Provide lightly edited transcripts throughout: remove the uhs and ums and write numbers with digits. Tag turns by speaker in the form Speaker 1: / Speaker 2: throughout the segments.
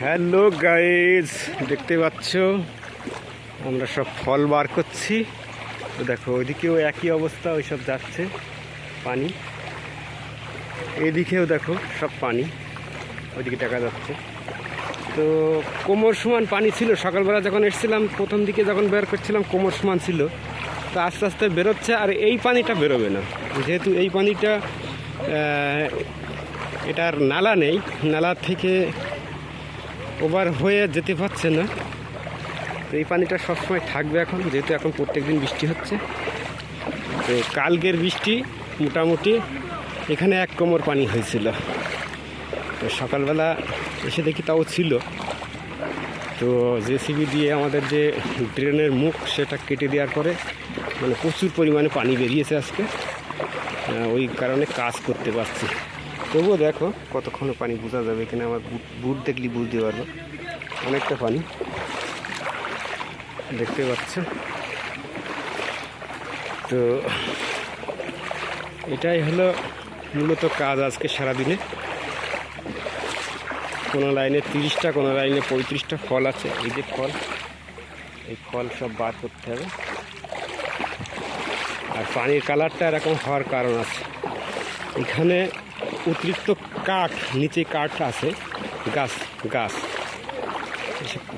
Speaker 1: Hello guys, দেখতে পাচ্ছ আমরা সব ফল বার করছি। তো দেখো ওইদিকেও একই অবস্থা, ওই সব যাচ্ছে পানি। এইদিকেও দেখো সব পানি, ওইদিকে দেখা যাচ্ছে। তো কোমর সমান পানি ছিল সকালবেলা যখন এসেছিলাম, প্রথম দিকে যখন বের করছিলাম কোমর সমান ছিল। তো আস্তে আস্তে বেরোচ্ছে, আর এই পানিটা বেরোবে না, যেহেতু এই পানিটা এটার নালা নেই, নালা থেকে ওভার হয়ে যেতে পারছে না। তো এই পানিটা সবসময় থাকবে এখন, যেহেতু এখন প্রত্যেক দিন বৃষ্টি হচ্ছে। তো কালকের বৃষ্টি মোটামুটি এখানে 1 কোমর পানি হয়েছিল। তো সকালবেলা এসে দেখি তাও ছিল। তো জেসিবি দিয়ে আমাদের যে ড্রেনের মুখ সেটা কেটে দেওয়ার পরে মানে প্রচুর পরিমাণে পানি বেরিয়েছে আজকে, ওই কারণে কাজ করতে পারছি। তবুও দেখো কতক্ষণে পানি বোঝা যাবে, এখানে আমার বুট দেখলে বুঝতে পারবো অনেকটা পানি দেখতে পাচ্ছ। তো এটাই হলো মূলত কাজ আজকে সারাদিনে। কোনো লাইনে 30টা, কোনো লাইনে 35টা ফল আছে। এই যে ফল, এই ফল সব বার করতে হবে। আর পানির কালারটা এরকম হওয়ার কারণ আছে, এখানে অতিরিক্ত কাঠ, নিচে কাঠ আছে,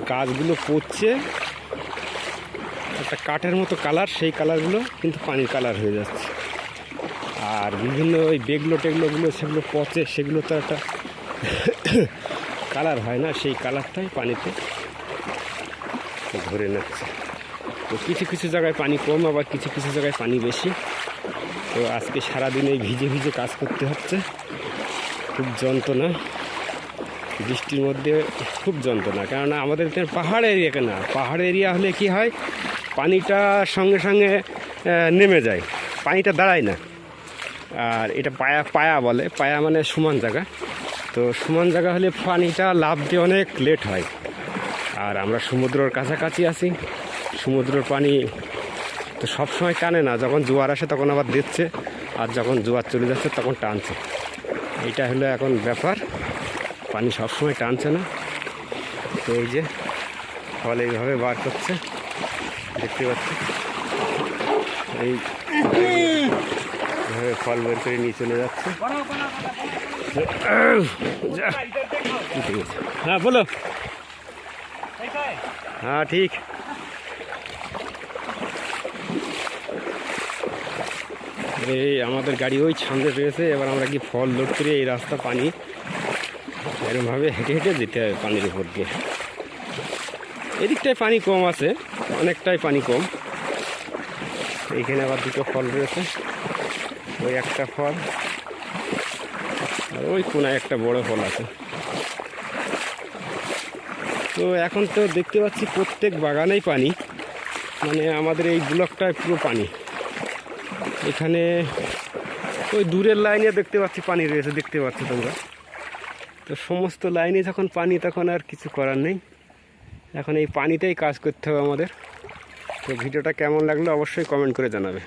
Speaker 1: গাছগুলো পচছে, একটা কাঠের মতো কালার, সেই কালারগুলো কিন্তু পানির কালার হয়ে যাচ্ছে। আর বিভিন্ন ওই টেগলোগুলো সেগুলো পচে, সেগুলো তো একটা কালার হয় না, সেই কালারটাই পানিতে ধরে নিচ্ছে। তো কিছু কিছু জায়গায় পানি কম, আবার কিছু কিছু জায়গায় পানি বেশি। তো আজকে সারাদিন এই ভিজে ভিজে কাজ করতে হচ্ছে, খুব যন্ত্রণা, বৃষ্টির মধ্যে খুব যন্ত্রণা। কেননা আমাদের এখানে পাহাড় এরিয়া, না পাহাড় এরিয়া হলে কি হয়, পানিটা সঙ্গে সঙ্গে নেমে যায়, পানিটা দাঁড়ায় না। আর এটা পায়া বলে, পায়া মানে সমান জায়গা। তো সমান জায়গা হলে পানিটা লাফ দিয়ে অনেক লেট হয়। আর আমরা সমুদ্রের কাছাকাছি আছি, সমুদ্রের পানি তো সবসময় টানে না, যখন জোয়ার আসে তখন আবার দিচ্ছে, আর যখন জোয়ার চলে যাচ্ছে তখন টানছে। এইটা হলো এখন ব্যাপার, পানি সবসময় টানছে না। তো এই যে ফল এইভাবে বার করছে, দেখতে পাচ্ছি এইভাবে ফল বের করে নিয়ে চলে যাচ্ছে। হ্যাঁ বলো। হ্যাঁ ঠিক। এই আমাদের গাড়ি ওই সামনে রয়েছে, এবার আমরা কি ফল লোড করে এই রাস্তা পানি এরকমভাবে হেঁটে হেঁটে যেতে হবে পানির উপর দিয়ে। এদিকটায় পানি কম আছে, অনেকটাই পানি কম। এইখানে আবার 2টো ফল রয়েছে, ওই একটা ফল আর ওই কোনায় একটা বড় ফল আছে। তো এখন তো দেখতে পাচ্ছি প্রত্যেক বাগানেই পানি, মানে আমাদের এই ব্লকটায় পুরো পানি। এখানে ওই দূরের লাইনে দেখতে পাচ্ছি পানি রয়েছে, দেখতে পাচ্ছ তোমরা। তো সমস্ত লাইনে যখন পানি, তখন আর কিছু করার নেই, এখন এই পানিতেই কাজ করতে হবে আমাদের। তো ভিডিওটা কেমন লাগলো অবশ্যই কমেন্ট করে জানাবে।